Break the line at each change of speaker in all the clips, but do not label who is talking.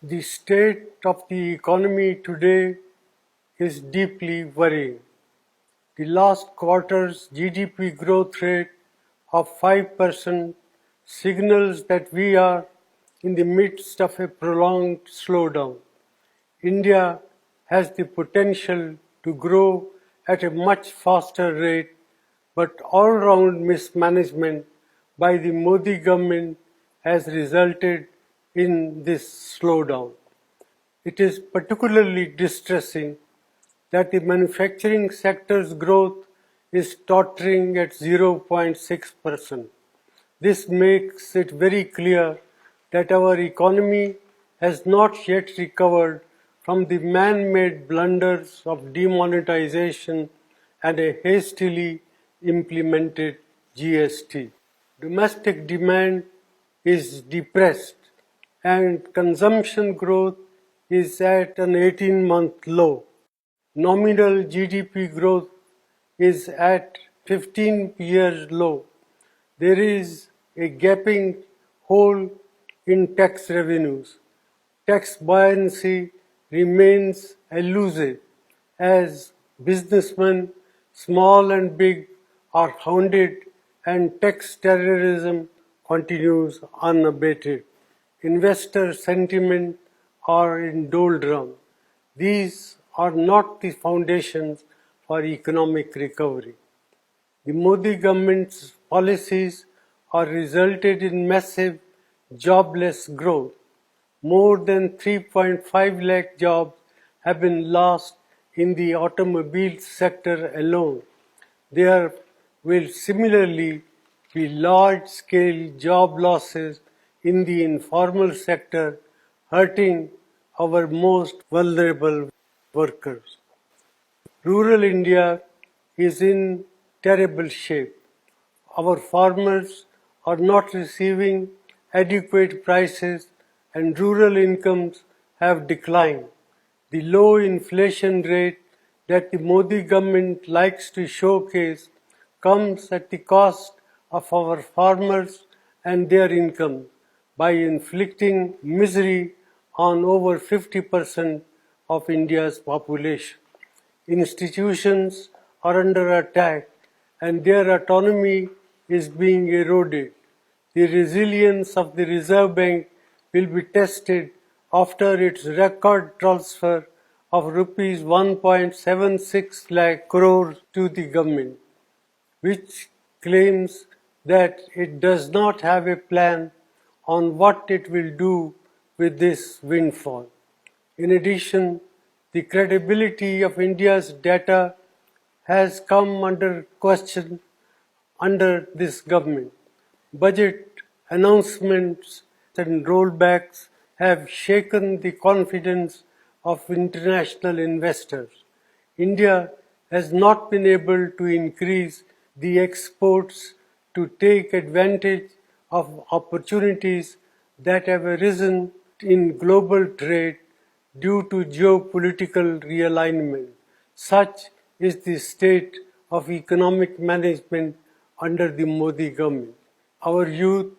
The state of the economy today is deeply worrying. The last quarter's GDP growth rate of 5% signals that we are in the midst of a prolonged slowdown. India has the potential to grow at a much faster rate, but all-round mismanagement by the Modi government has resulted in this slowdown. It is particularly distressing that the manufacturing sector's growth is tottering at 0.6%. This makes it very clear that our economy has not yet recovered from the man-made blunders of demonetization and a hastily implemented GST. Domestic demand is depressed and consumption growth is at an 18-month low. Nominal GDP growth is at 15-year low. There is a gaping hole in tax revenues. Tax buoyancy remains elusive as businessmen, small and big, are hounded and tax terrorism continues unabated. Investor sentiment are in doldrums. These are not the foundations for economic recovery. The Modi government's policies are resulted in massive jobless growth. More than 3.5 lakh jobs have been lost in the automobile sector alone. There will similarly be large-scale job losses in the informal sector, hurting our most vulnerable workers. Rural India is in terrible shape. Our farmers are not receiving adequate prices and rural incomes have declined. The low inflation rate that the Modi government likes to showcase comes at the cost of our farmers and their income by inflicting misery on over 50% of India's population. Institutions are under attack and their autonomy is being eroded. The resilience of the Reserve Bank will be tested after its record transfer of rupees 1.76 lakh crores to the government, which claims that it does not have a plan on what it will do with this windfall. In addition, the credibility of India's data has come under question under this government. Budget announcements and rollbacks have shaken the confidence of international investors. India has not been able to increase the exports to take advantage of opportunities that have arisen in global trade due to geopolitical realignment. Such is the state of economic management under the Modi government. Our youth,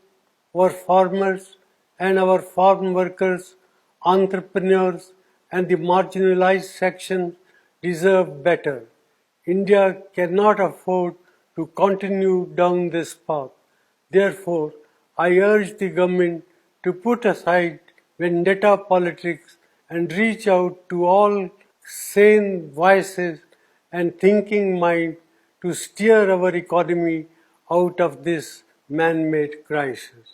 our farmers and our farm workers, entrepreneurs and the marginalized sections deserve better. India cannot afford to continue down this path. Therefore, I urge the government to put aside vendetta politics and reach out to all sane voices and thinking mind to steer our economy out of this man-made crisis.